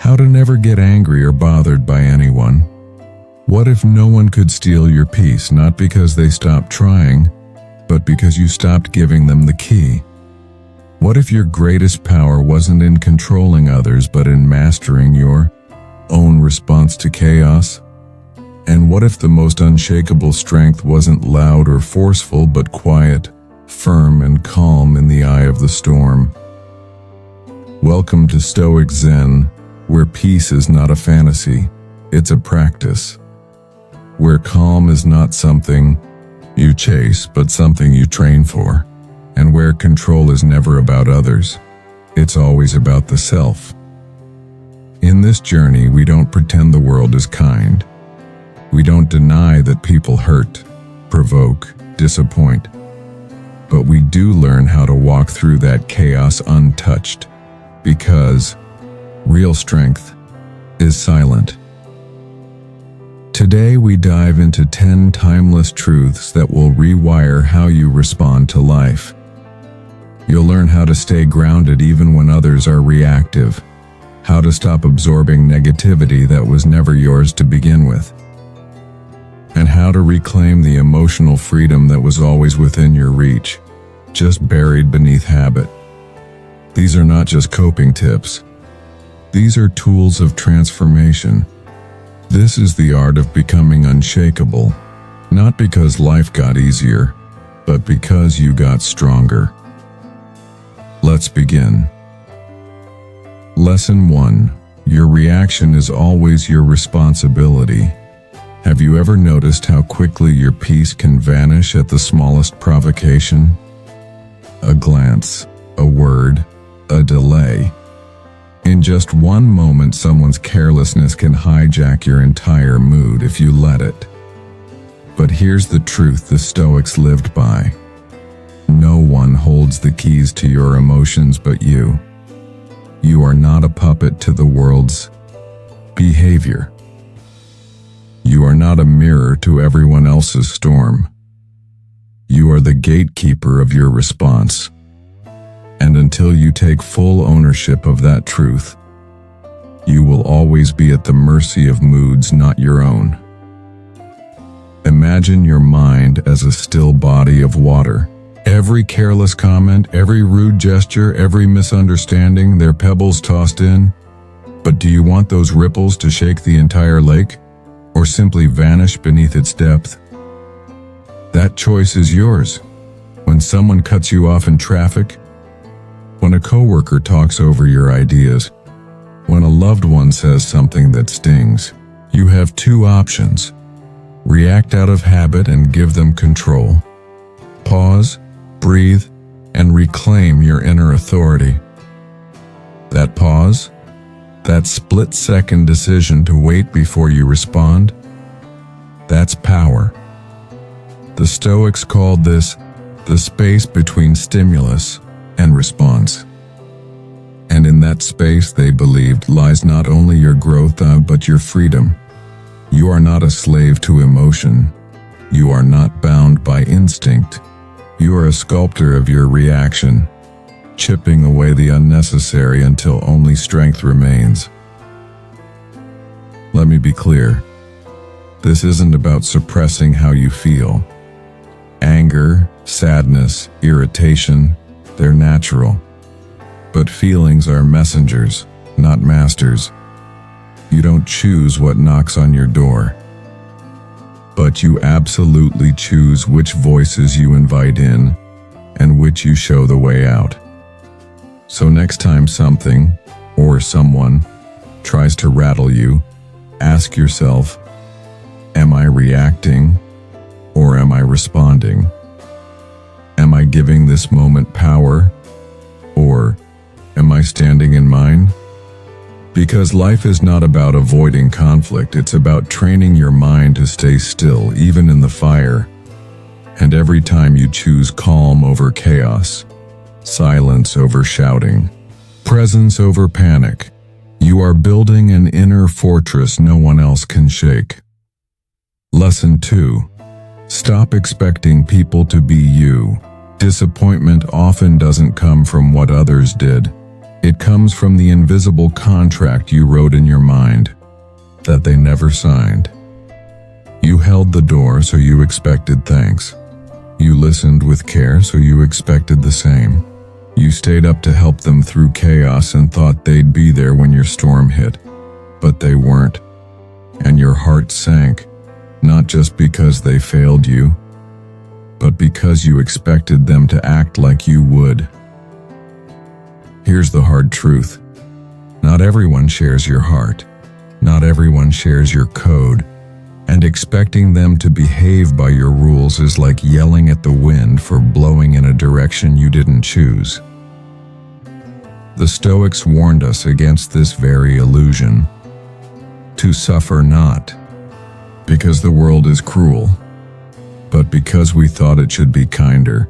How to never get angry or bothered by anyone. What if no one could steal your peace, not because they stopped trying, but because you stopped giving them the key? What if your greatest power wasn't in controlling others, but in mastering your own response to chaos? And what if the most unshakable strength wasn't loud or forceful, but quiet, firm, and calm in the eye of the storm? Welcome to Stoic Zen, where peace is not a fantasy, it's a practice. Where calm is not something you chase, but something you train for. And where control is never about others, it's always about the self. In this journey, we don't pretend the world is kind. We don't deny that people hurt, provoke, disappoint. But we do learn how to walk through that chaos untouched, because real strength is silent. Today we dive into 10 timeless truths that will rewire how you respond to life. You'll learn how to stay grounded even when others are reactive, how to stop absorbing negativity that was never yours to begin with, and how to reclaim the emotional freedom that was always within your reach, just buried beneath habit. These are not just coping tips. These are tools of transformation. This is the art of becoming unshakable, not because life got easier, but because you got stronger. Let's begin. Lesson 1. Your reaction is always your responsibility. Have you ever noticed how quickly your peace can vanish at the smallest provocation? A glance, a word, a delay. In just one moment, someone's carelessness can hijack your entire mood if you let it. But here's the truth the Stoics lived by. No one holds the keys to your emotions but you. You are not a puppet to the world's behavior. You are not a mirror to everyone else's storm. You are the gatekeeper of your response. And until you take full ownership of that truth, you will always be at the mercy of moods not your own. Imagine your mind as a still body of water. Every careless comment, every rude gesture, every misunderstanding, they're pebbles tossed in. But do you want those ripples to shake the entire lake, or simply vanish beneath its depth? That choice is yours. When someone cuts you off in traffic, when a coworker talks over your ideas, when a loved one says something that stings, you have two options. React out of habit and give them control. Pause, breathe, and reclaim your inner authority. That pause, that split-second decision to wait before you respond, that's power. The Stoics called this the space between stimulus and response. And in that space, they believed, lies not only your growth but your freedom. You are not a slave to emotion. You are not bound by instinct. You are a sculptor of your reaction, chipping away the unnecessary until only strength remains. Let me be clear. This isn't about suppressing how you feel. Anger, sadness, irritation, they're natural. But feelings are messengers, not masters. You don't choose what knocks on your door. But you absolutely choose which voices you invite in and which you show the way out. So next time something, or someone, tries to rattle you, ask yourself, am I reacting or am I responding? Am I giving this moment power, or am I standing in mine? Because life is not about avoiding conflict, it's about training your mind to stay still, even in the fire. And every time you choose calm over chaos, silence over shouting, presence over panic, you are building an inner fortress no one else can shake. Lesson 2. Stop expecting people to be you. Disappointment often doesn't come from what others did. It comes from the invisible contract you wrote in your mind that they never signed. You held the door, so you expected thanks. You listened with care, so you expected the same. You stayed up to help them through chaos and thought they'd be there when your storm hit. But they weren't. And your heart sank, not just because they failed you, but because you expected them to act like you would. Here's the hard truth. Not everyone shares your heart. Not everyone shares your code. And expecting them to behave by your rules is like yelling at the wind for blowing in a direction you didn't choose. The Stoics warned us against this very illusion. To suffer not, because the world is cruel, but because we thought it should be kinder.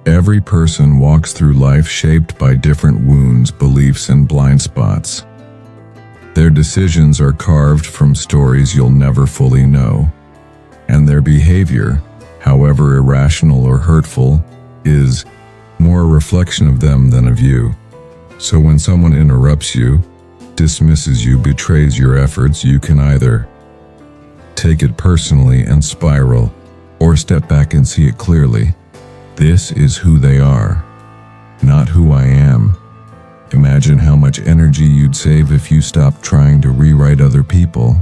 Every person walks through life shaped by different wounds, beliefs, and blind spots. Their decisions are carved from stories you'll never fully know, and their behavior, however irrational or hurtful, is more a reflection of them than of you. So when someone interrupts you, dismisses you, betrays your efforts, you can either take it personally and spiral, or step back and see it clearly. This is who they are, not who I am. Imagine how much energy you'd save if you stopped trying to rewrite other people.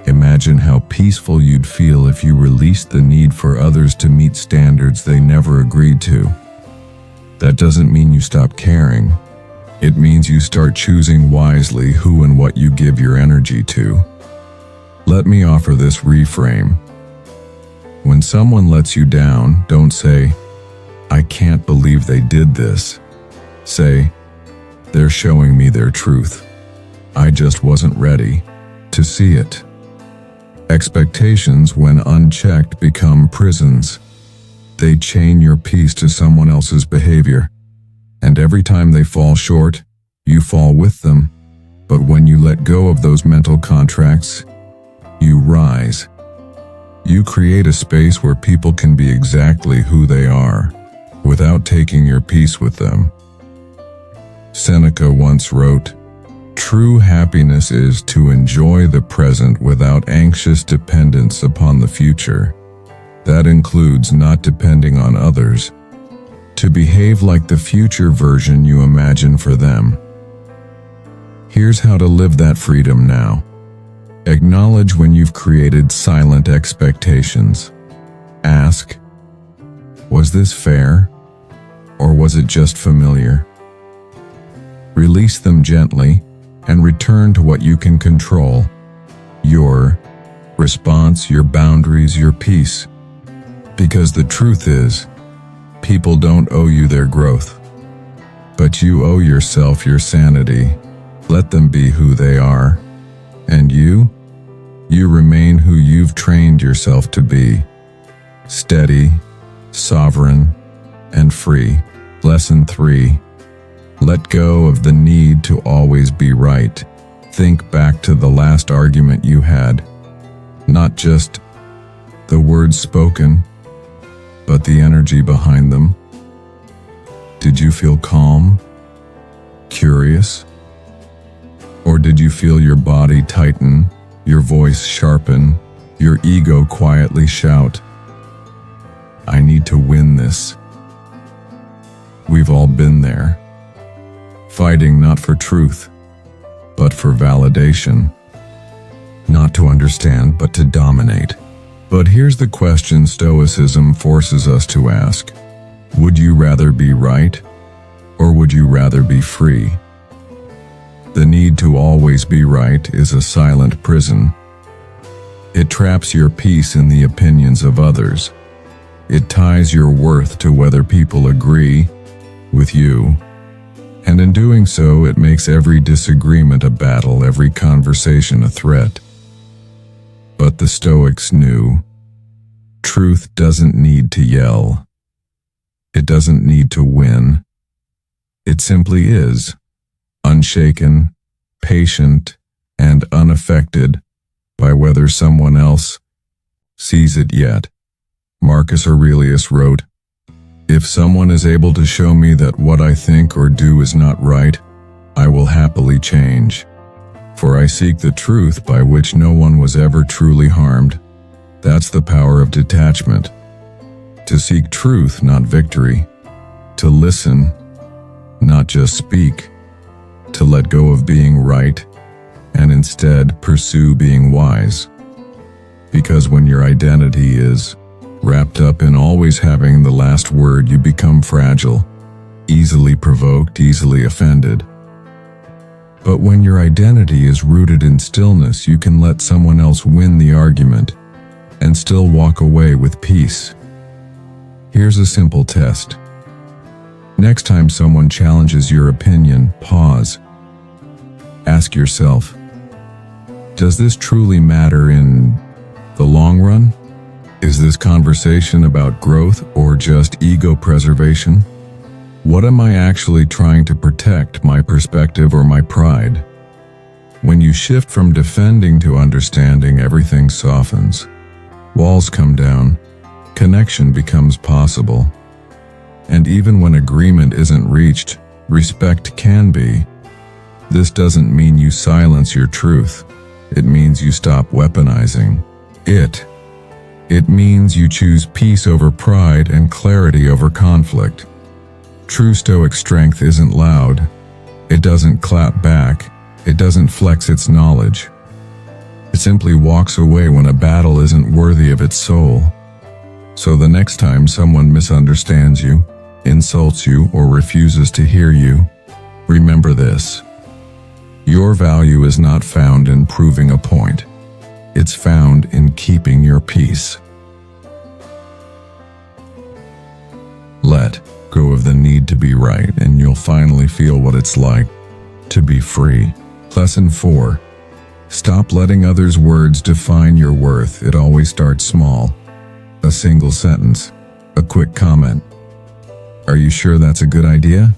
Imagine how peaceful you'd feel if you released the need for others to meet standards they never agreed to. That doesn't mean you stop caring. It means you start choosing wisely who and what you give your energy to. Let me offer this reframe. When someone lets you down, don't say, "I can't believe they did this." Say, "They're showing me their truth. I just wasn't ready to see it." Expectations, when unchecked, become prisons. They chain your peace to someone else's behavior, and every time they fall short, you fall with them. But when you let go of those mental contracts, you rise. You create a space where people can be exactly who they are, without taking your peace with them. Seneca once wrote, "True happiness is to enjoy the present without anxious dependence upon the future. That includes not depending on others to behave like the future version you imagine for them." Here's how to live that freedom now. Acknowledge when you've created silent expectations. Ask, was this fair, or was it just familiar? Release them gently and return to what you can control. Your response, your boundaries, your peace. Because the truth is, people don't owe you their growth, but you owe yourself your sanity. Let them be who they are. And you remain who you've trained yourself to be. Steady, sovereign, and free. Lesson 3. Let go of the need to always be right. Think back to the last argument you had. Not just the words spoken, but the energy behind them. Did you feel calm? Curious? Or did you feel your body tighten, your voice sharpen, your ego quietly shout, "I need to win this"? We've all been there. Fighting not for truth, but for validation. Not to understand, but to dominate. But here's the question Stoicism forces us to ask. Would you rather be right, or would you rather be free? The need to always be right is a silent prison. It traps your peace in the opinions of others. It ties your worth to whether people agree with you. And in doing so, it makes every disagreement a battle, every conversation a threat. But the Stoics knew, truth doesn't need to yell. It doesn't need to win. It simply is, unshaken, patient, and unaffected by whether someone else sees it yet. Marcus Aurelius wrote, If someone is able to show me that what I think or do is not right, I will happily change. For I seek the truth by which no one was ever truly harmed. That's the power of detachment. To seek truth, not victory. To listen, not just speak. To let go of being right, and instead pursue being wise. Because when your identity is wrapped up in always having the last word, you become fragile, easily provoked, easily offended. But when your identity is rooted in stillness, you can let someone else win the argument and still walk away with peace. Here's a simple test. Next time someone challenges your opinion, pause. Ask yourself, does this truly matter in the long run? Is this conversation about growth or just ego preservation? What am I actually trying to protect, my perspective or my pride? When you shift from defending to understanding, everything softens. Walls come down, connection becomes possible. And even when agreement isn't reached, respect can be. This doesn't mean you silence your truth. It means you stop weaponizing it. It means you choose peace over pride and clarity over conflict. True Stoic strength isn't loud. It doesn't clap back. It doesn't flex its knowledge. It simply walks away when a battle isn't worthy of its soul. So the next time someone misunderstands you, insults you, or refuses to hear you, remember this. Your value is not found in proving a point. It's found in keeping your peace. Let go of the need to be right, and you'll finally feel what it's like to be free. Lesson 4. Stop letting others' words define your worth. It always starts small. A single sentence, a quick comment. Are you sure that's a good idea?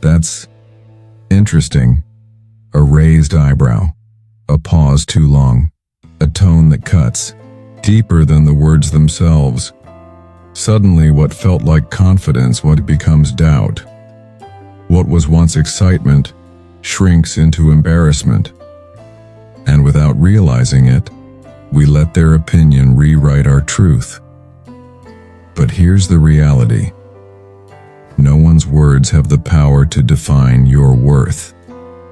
That's interesting. A raised eyebrow, a pause too long, a tone that cuts deeper than the words themselves. Suddenly, what felt like confidence, what becomes doubt. What was once excitement shrinks into embarrassment. And without realizing it, we let their opinion rewrite our truth. But here's the reality. No one's words have the power to define your worth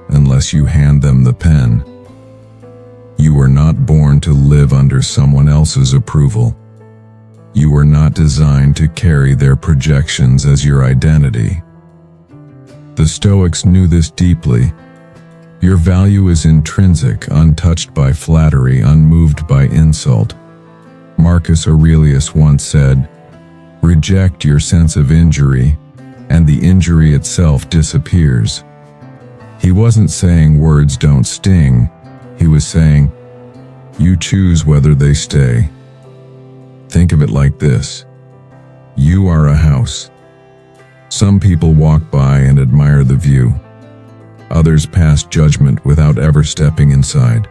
unless you hand them the pen. You were not born to live under someone else's approval. You were not designed to carry their projections as your identity. The Stoics knew this deeply. Your value is intrinsic, untouched by flattery, unmoved by insult. Marcus Aurelius once said, "Reject your sense of injury, and the injury itself disappears." He wasn't saying words don't sting. He was saying, you choose whether they stay. Think of it like this. You are a house. Some people walk by and admire the view. Others pass judgment without ever stepping inside.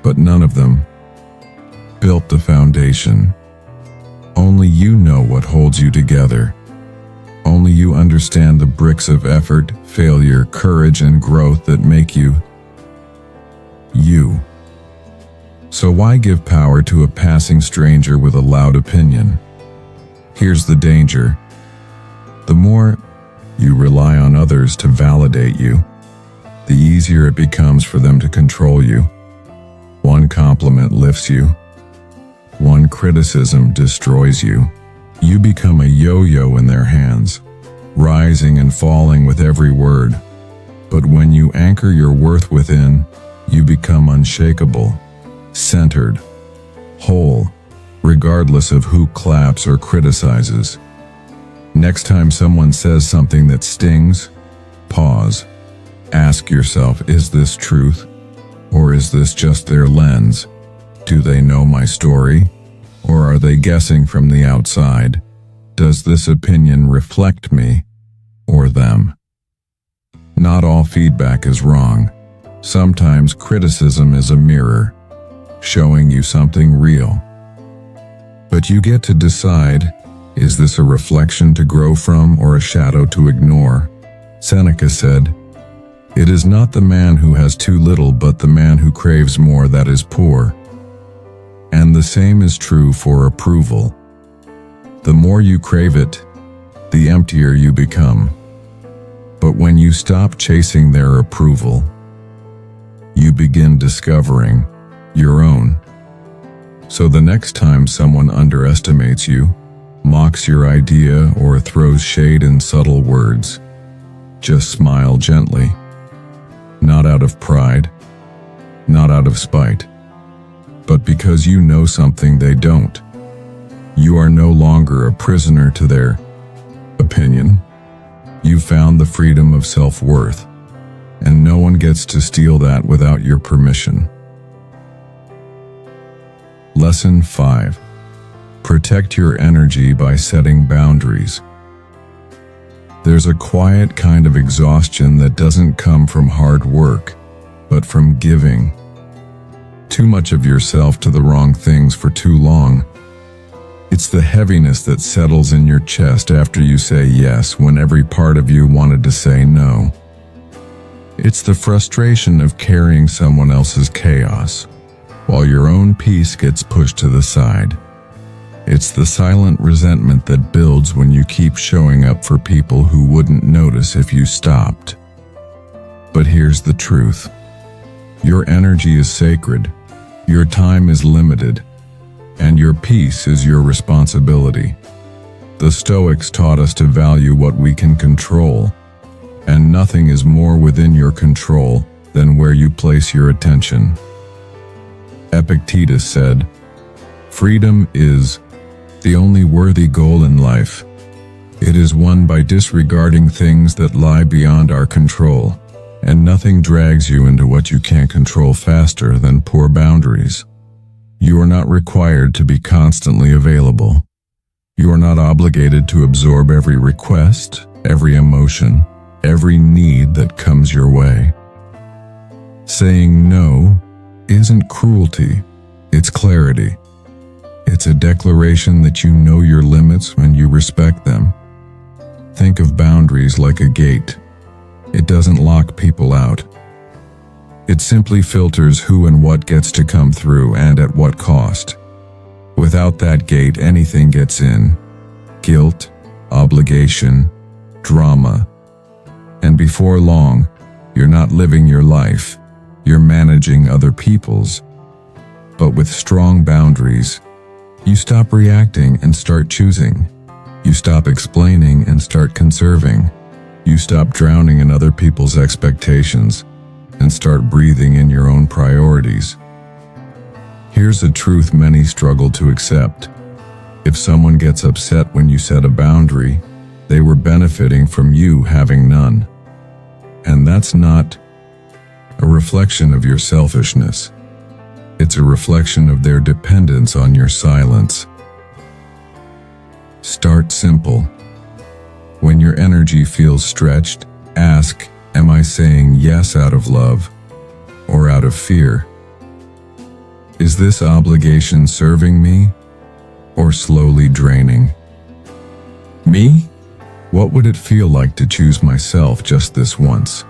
But none of them built the foundation. Only you know what holds you together. Only you understand the bricks of effort, failure, courage, and growth that make you, you. So why give power to a passing stranger with a loud opinion? Here's the danger. The more you rely on others to validate you, the easier it becomes for them to control you. One compliment lifts you. One criticism destroys you. You become a yo-yo in their hands, rising and falling with every word. But when you anchor your worth within, you become unshakable, centered, whole, regardless of who claps or criticizes. Next time someone says something that stings, pause. Ask yourself, is this truth? Or is this just their lens? Do they know my story? Or are they guessing from the outside? Does this opinion reflect me or them? Not all feedback is wrong. Sometimes criticism is a mirror, showing you something real. But you get to decide, Is this a reflection to grow from or a shadow to ignore? Seneca said, "It is not the man who has too little, but the man who craves more that is poor." And the same is true for approval. The more you crave it, the emptier you become. But when you stop chasing their approval, you begin discovering your own. So the next time someone underestimates you, mocks your idea, or throws shade in subtle words, just smile gently. Not out of pride, not out of spite, but because you know something they don't. You are no longer a prisoner to their opinion. You found the freedom of self-worth, and no one gets to steal that without your permission. Lesson 5. Protect your energy by setting boundaries. There's a quiet kind of exhaustion that doesn't come from hard work, but from giving too much of yourself to the wrong things for too long. It's the heaviness that settles in your chest after you say yes when every part of you wanted to say no. It's the frustration of carrying someone else's chaos, while your own peace gets pushed to the side. It's the silent resentment that builds when you keep showing up for people who wouldn't notice if you stopped. But here's the truth. Your energy is sacred, your time is limited, and your peace is your responsibility. The Stoics taught us to value what we can control, and nothing is more within your control than where you place your attention. Epictetus said, "Freedom is the only worthy goal in life. It is won by disregarding things that lie beyond our control, and nothing drags you into what you can't control faster than poor boundaries." You are not required to be constantly available. You are not obligated to absorb every request, every emotion, every need that comes your way. Saying no isn't cruelty, it's clarity. It's a declaration that you know your limits when you respect them. Think of boundaries like a gate. It doesn't lock people out. It simply filters who and what gets to come through and at what cost. Without that gate, anything gets in. Guilt, obligation, drama. And before long, you're not living your life. You're managing other people's. But with strong boundaries, you stop reacting and start choosing. You stop explaining and start conserving. You stop drowning in other people's expectations and start breathing in your own priorities. Here's a truth many struggle to accept. If someone gets upset when you set a boundary, they were benefiting from you having none. And that's not a reflection of your selfishness. It's a reflection of their dependence on your silence. Start simple. When your energy feels stretched, ask, am I saying yes out of love or out of fear? Is this obligation serving me or slowly draining me? What would it feel like to choose myself just this once?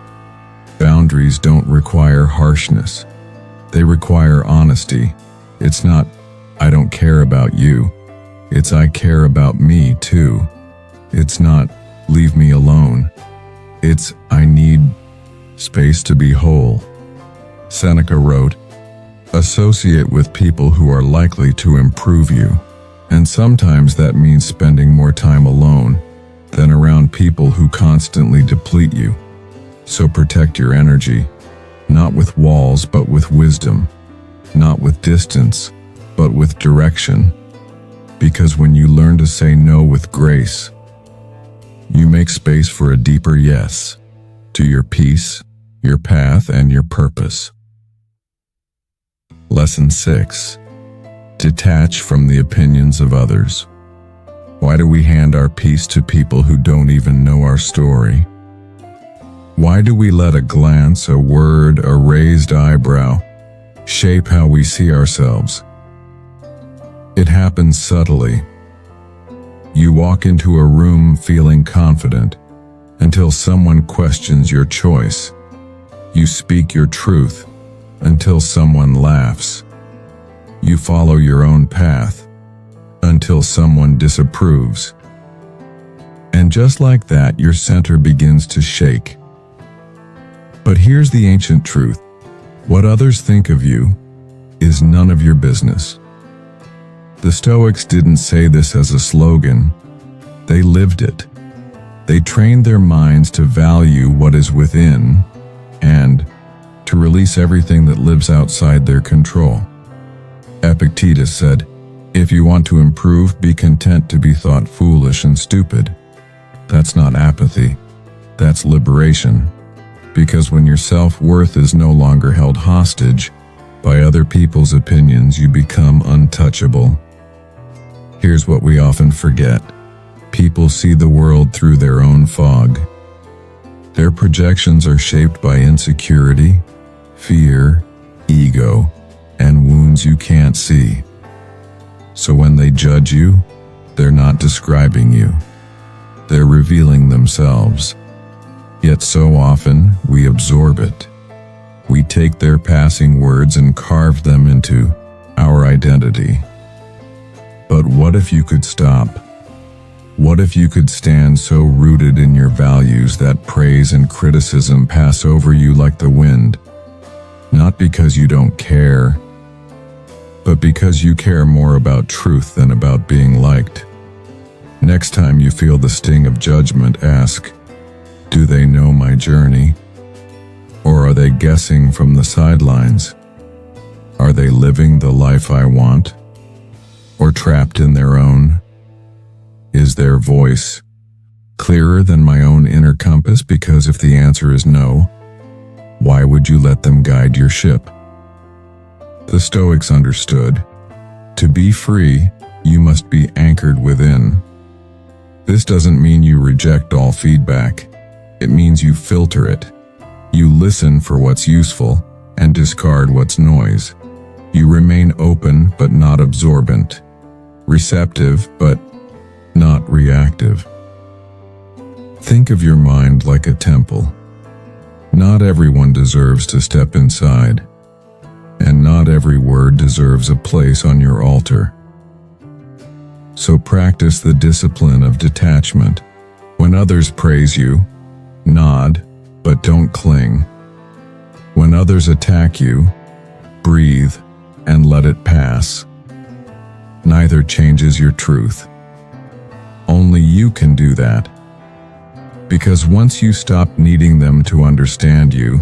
Boundaries don't require harshness. They require honesty. It's not, I don't care about you. It's, I care about me too. It's not, leave me alone. It's, I need space to be whole. Seneca wrote, associate with people who are likely to improve you. And sometimes that means spending more time alone than around people who constantly deplete you. So protect your energy, not with walls but with wisdom, not with distance but with direction. Because when you learn to say no with grace, you make space for a deeper yes to your peace, your path, and your purpose. Lesson 6. Detach from the opinions of others. Why do we hand our peace to people who don't even know our story? Why do we let a glance, a word, a raised eyebrow shape how we see ourselves? It happens subtly. You walk into a room feeling confident until someone questions your choice. You speak your truth until someone laughs. You follow your own path until someone disapproves. And just like that, your center begins to shake. But here's the ancient truth. What others think of you is none of your business. The Stoics didn't say this as a slogan. They lived it. They trained their minds to value what is within and to release everything that lives outside their control. Epictetus said, "If you want to improve, be content to be thought foolish and stupid." That's not apathy. That's liberation. Because when your self-worth is no longer held hostage by other people's opinions, you become untouchable. Here's what we often forget. People see the world through their own fog. Their projections are shaped by insecurity, fear, ego, and wounds you can't see. So when they judge you, they're not describing you. They're revealing themselves. Yet so often, we absorb it. We take their passing words and carve them into our identity. But what if you could stop? What if you could stand so rooted in your values that praise and criticism pass over you like the wind? Not because you don't care, but because you care more about truth than about being liked. Next time you feel the sting of judgment, ask, do they know my journey? Or are they guessing from the sidelines? Are they living the life I want? Or trapped in their own? Is their voice clearer than my own inner compass? Because if the answer is no, why would you let them guide your ship? The Stoics understood. To be free, you must be anchored within. This doesn't mean you reject all feedback. It means you filter it. You listen for what's useful and discard what's noise. You remain open but not absorbent, receptive but not reactive. Think of your mind like a temple. Not everyone deserves to step inside, and not every word deserves a place on your altar. So practice the discipline of detachment. When others praise you, nod, but don't cling. When others attack you, breathe and let it pass. Neither changes your truth. Only you can do that. Because once you stop needing them to understand you,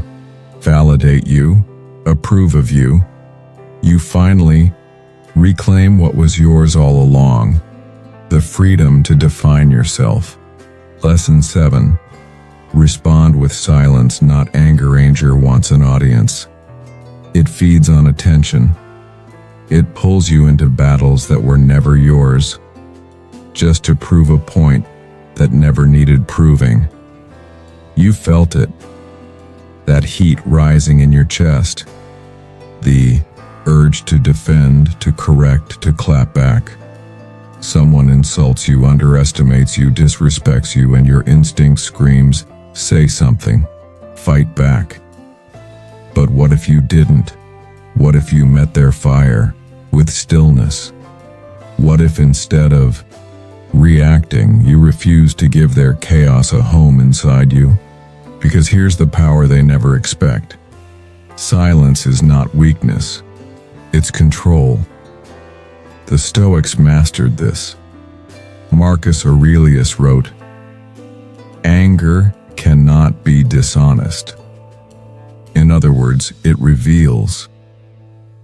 validate you, approve of you, you finally reclaim what was yours all along, the freedom to define yourself. Lesson 7. Respond with silence, not anger. Anger wants an audience. It feeds on attention. It pulls you into battles that were never yours, just to prove a point that never needed proving. You felt it, that heat rising in your chest, the urge to defend, to correct, to clap back. Someone insults you, underestimates you, disrespects you, and your instinct screams, say something, fight back. But what if you didn't? What if you met their fire with stillness? What if instead of reacting, you refused to give their chaos a home inside you? Because here's the power they never expect. Silence is not weakness, it's control. The Stoics mastered this. Marcus Aurelius wrote, "Anger cannot be dishonest." In other words, it reveals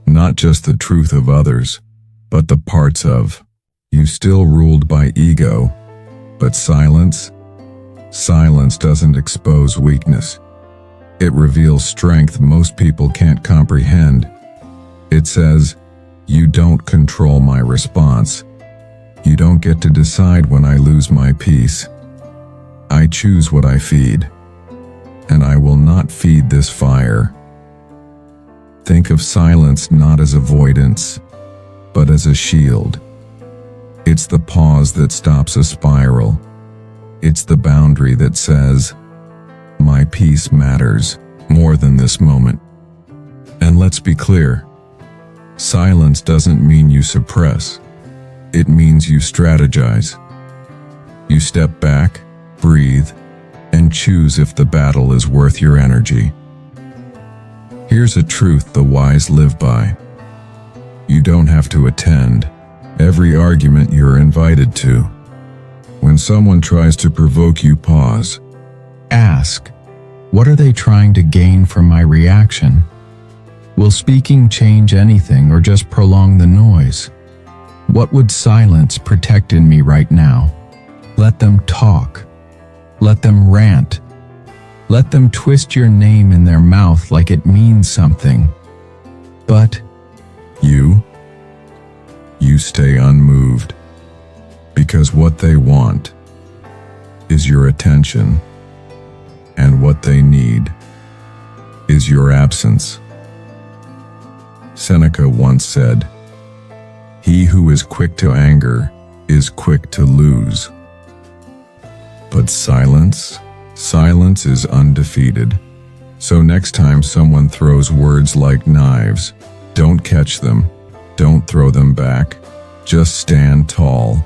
not just the truth of others, but the parts of you still ruled by ego. But silence doesn't expose weakness. It reveals strength most people can't comprehend. It says, you don't control my response. You don't get to decide when I lose my peace. I choose what I feed, and I will not feed this fire. Think of silence not as avoidance, but as a shield. It's the pause that stops a spiral. It's the boundary that says, my peace matters more than this moment. And let's be clear, silence doesn't mean you suppress. It means you strategize. You step back, breathe, and choose if the battle is worth your energy. Here's a truth the wise live by. You don't have to attend every argument you're invited to. When someone tries to provoke you, pause. Ask, what are they trying to gain from my reaction? Will speaking change anything or just prolong the noise? What would silence protect in me right now? Let them talk. Let them rant. Let them twist your name in their mouth like it means something. But you stay unmoved, because what they want is your attention, and what they need is your absence. Seneca once said, "He who is quick to anger is quick to lose." But silence is undefeated. So next time someone throws words like knives, don't catch them, don't throw them back, just stand tall.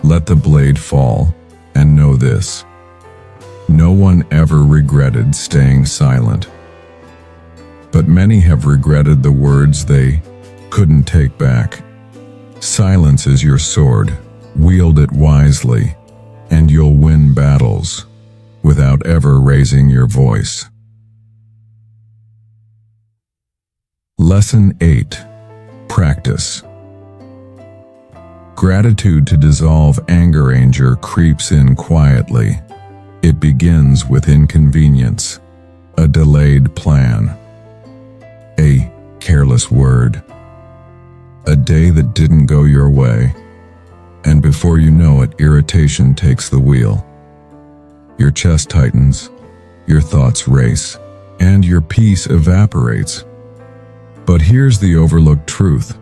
Let the blade fall, and know this: no one ever regretted staying silent. But many have regretted the words they couldn't take back. Silence is your sword. Wield it wisely, and you'll win battles without ever raising your voice. Lesson 8. Practice. Gratitude to dissolve anger creeps in quietly. It begins with inconvenience, a delayed plan, a careless word, a day that didn't go your way, and before you know it, irritation takes the wheel. Your chest tightens, your thoughts race, and your peace evaporates. But here's the overlooked truth.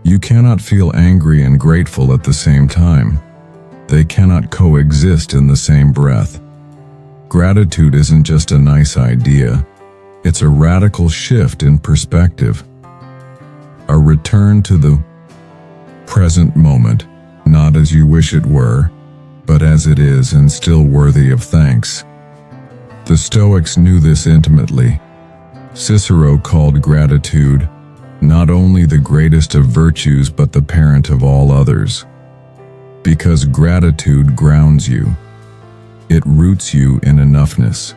You cannot feel angry and grateful at the same time. They cannot coexist in the same breath. Gratitude isn't just a nice idea. It's a radical shift in perspective. A return to the present moment, not as you wish it were, but as it is and still worthy of thanks. The Stoics knew this intimately. Cicero called gratitude not only the greatest of virtues but the parent of all others. Because gratitude grounds you. It roots you in enoughness.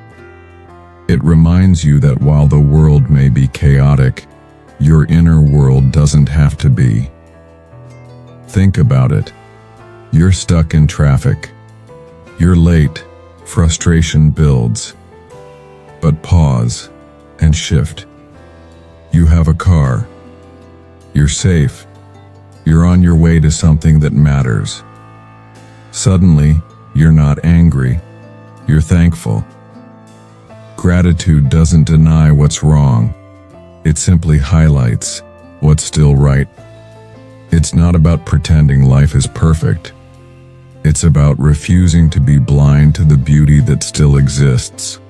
It reminds you that while the world may be chaotic, your inner world doesn't have to be. Think about it. You're stuck in traffic. You're late. Frustration builds. But pause and shift. You have a car. You're safe. You're on your way to something that matters. Suddenly, you're not angry. You're thankful. Gratitude doesn't deny what's wrong. It simply highlights what's still right. It's not about pretending life is perfect. It's about refusing to be blind to the beauty that still exists.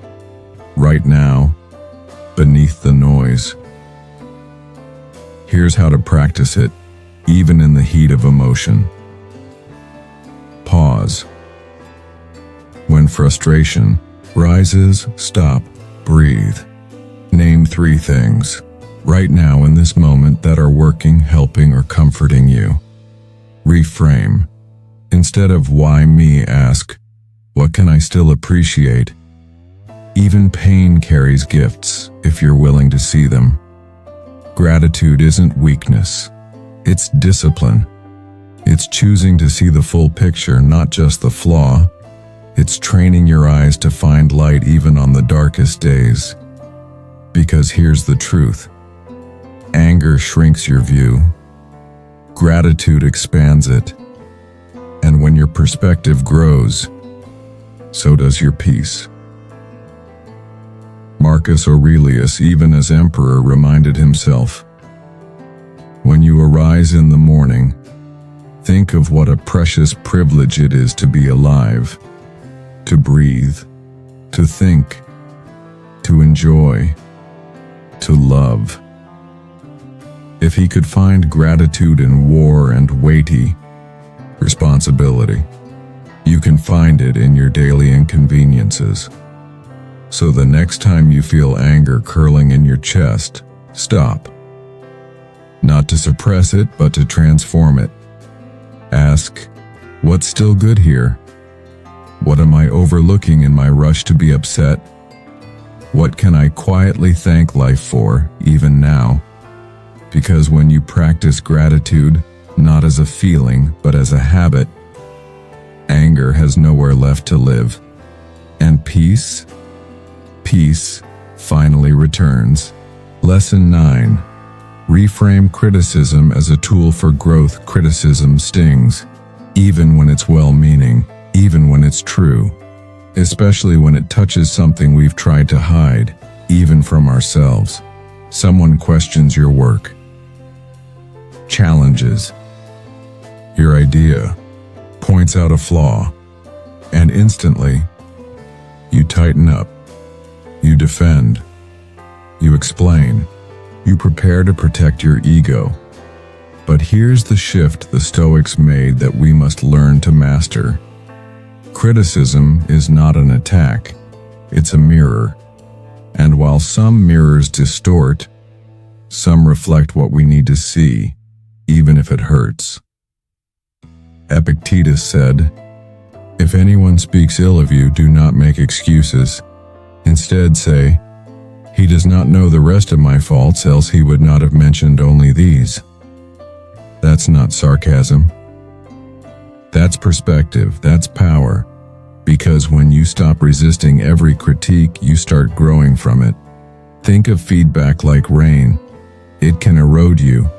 Right now, beneath the noise. Here's how to practice it, even in the heat of emotion. Pause. When frustration rises, stop, breathe. Name 3 things, right now in this moment, that are working, helping, or comforting you. Reframe. Instead of why me, ask, what can I still appreciate? Even pain carries gifts if you're willing to see them. Gratitude isn't weakness. It's discipline. It's choosing to see the full picture, not just the flaw. It's training your eyes to find light even on the darkest days. Because here's the truth. Anger shrinks your view. Gratitude expands it. And when your perspective grows, so does your peace. Marcus Aurelius, even as emperor, reminded himself, when you arise in the morning, Think of what a precious privilege it is to be alive, to breathe, to think, to enjoy, to love. If he could find gratitude in war and weighty responsibility, you can find it in your daily inconveniences. So the next time you feel anger curling in your chest, stop. Not to suppress it, but to transform it. Ask, what's still good here? What am I overlooking in my rush to be upset? What can I quietly thank life for, even now? Because when you practice gratitude, not as a feeling, but as a habit, anger has nowhere left to live. And peace finally returns. Lesson 9. Reframe criticism as a tool for growth. Criticism stings, even when it's well-meaning, even when it's true, especially when it touches something we've tried to hide, even from ourselves. Someone questions your work, challenges your idea, points out a flaw, and instantly, you tighten up, you defend, you explain, you prepare to protect your ego. But here's the shift the Stoics made that we must learn to master. Criticism is not an attack, it's a mirror. And while some mirrors distort, some reflect what we need to see, even if it hurts. Epictetus said, "If anyone speaks ill of you, do not make excuses. Instead say, 'He does not know the rest of my faults, else he would not have mentioned only these.'" That's not sarcasm. That's perspective, that's power. Because when you stop resisting every critique, you start growing from it. Think of feedback like rain. It can erode you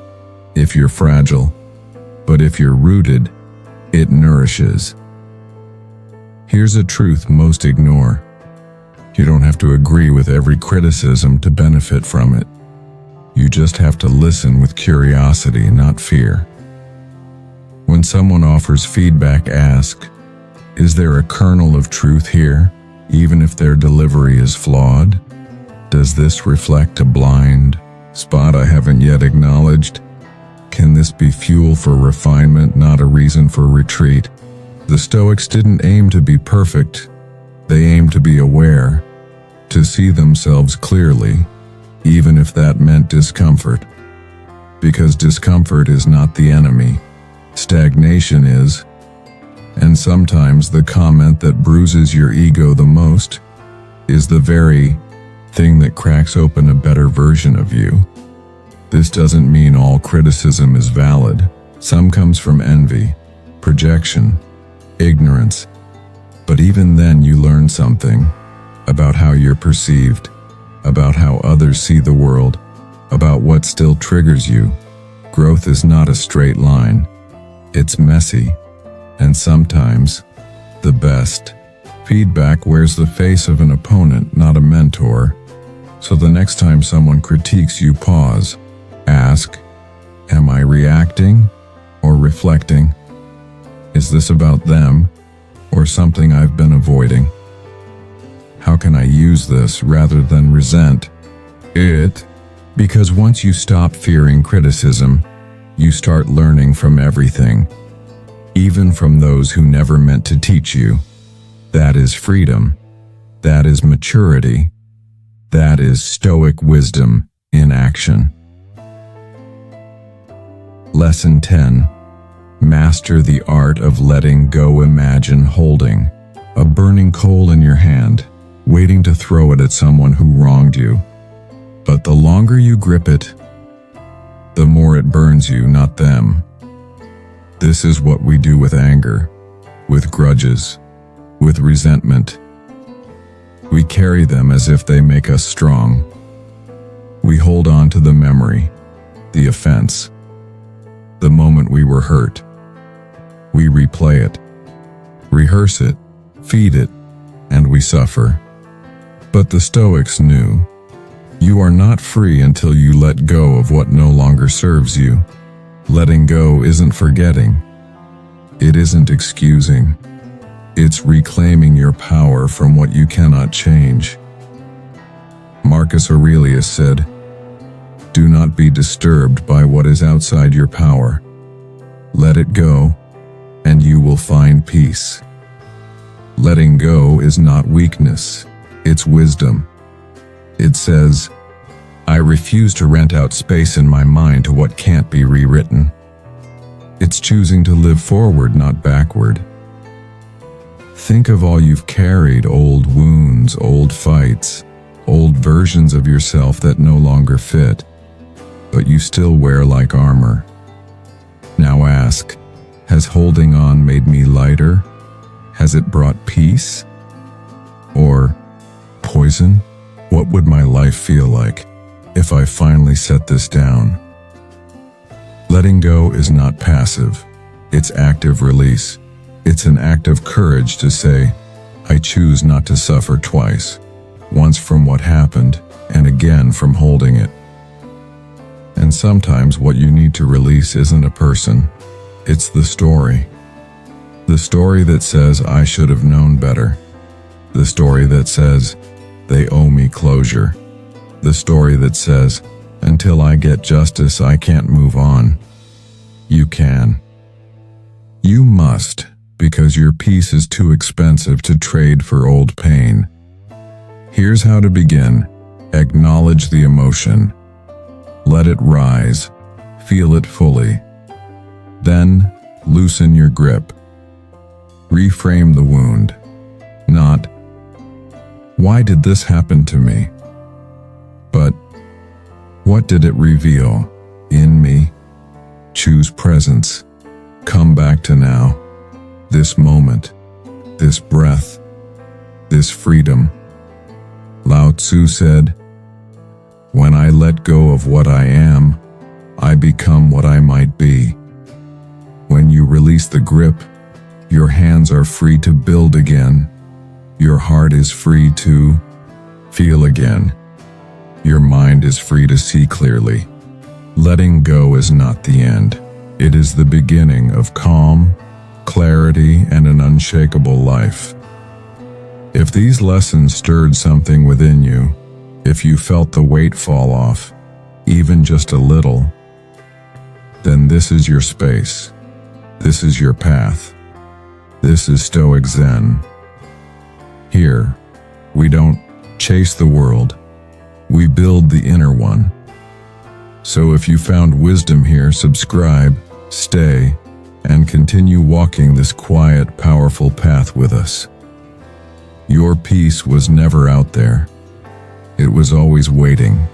if you're fragile, but if you're rooted, it nourishes. Here's a truth most ignore. You don't have to agree with every criticism to benefit from it. You just have to listen with curiosity, not fear. When someone offers feedback, ask, is there a kernel of truth here, even if their delivery is flawed? Does this reflect a blind spot I haven't yet acknowledged? Can this be fuel for refinement, not a reason for retreat? The Stoics didn't aim to be perfect. They aimed to be aware, to see themselves clearly, even if that meant discomfort. Because discomfort is not the enemy. Stagnation is. And sometimes the comment that bruises your ego the most is the very thing that cracks open a better version of you. This doesn't mean all criticism is valid. Some comes from envy, projection, ignorance. But even then you learn something about how you're perceived, about how others see the world, about what still triggers you. Growth is not a straight line. It's messy. And sometimes, the best feedback wears the face of an opponent, not a mentor. So the next time someone critiques you, pause. Ask, am I reacting or reflecting? Is this about them or something I've been avoiding? How can I use this rather than resent it? Because once you stop fearing criticism, you start learning from everything, even from those who never meant to teach you. That is freedom. That is maturity. That is Stoic wisdom in action. Lesson 10. Master the art of letting go. Imagine holding a burning coal in your hand, waiting to throw it at someone who wronged you. But the longer you grip it, the more it burns you, not them. This is what we do with anger, with grudges, with resentment. We carry them as if they make us strong. We hold on to the memory, the offense, the moment we were hurt. We replay it, rehearse it, feed it, and we suffer. But the Stoics knew, you are not free until you let go of what no longer serves you. Letting go isn't forgetting, It isn't excusing. It's reclaiming your power from what you cannot change. Marcus Aurelius said, "Do not be disturbed by what is outside your power. Let it go, and you will find peace." Letting go is not weakness, it's wisdom. It says, "I refuse to rent out space in my mind to what can't be rewritten." It's choosing to live forward, not backward. Think of all you've carried, old wounds, old fights, old versions of yourself that no longer fit, but you still wear like armor. Now ask, has holding on made me lighter? Has it brought peace? Or poison? What would my life feel like if I finally set this down? Letting go is not passive, it's active release. It's an act of courage to say, I choose not to suffer twice, once from what happened and again from holding it. And sometimes what you need to release isn't a person, it's the story. The story that says I should have known better. The story that says they owe me closure. The story that says until I get justice I can't move on. You can. You must, because your peace is too expensive to trade for old pain. Here's how to begin. Acknowledge the emotion. Let it rise. Feel it fully. Then, loosen your grip. Reframe the wound. Not, why did this happen to me? But, what did it reveal in me? Choose presence. Come back to now. This moment. This breath. This freedom. Lao Tzu said, "When I let go of what I am, I become what I might be." When you release the grip, your hands are free to build again. Your heart is free to feel again. Your mind is free to see clearly. Letting go is not the end. It is the beginning of calm, clarity, and an unshakable life. If these lessons stirred something within you, if you felt the weight fall off, even just a little, then this is your space. This is your path. This is Stoic Zen. Here, we don't chase the world, we build the inner one. So if you found wisdom here, subscribe, stay, and continue walking this quiet, powerful path with us. Your peace was never out there. It was always waiting.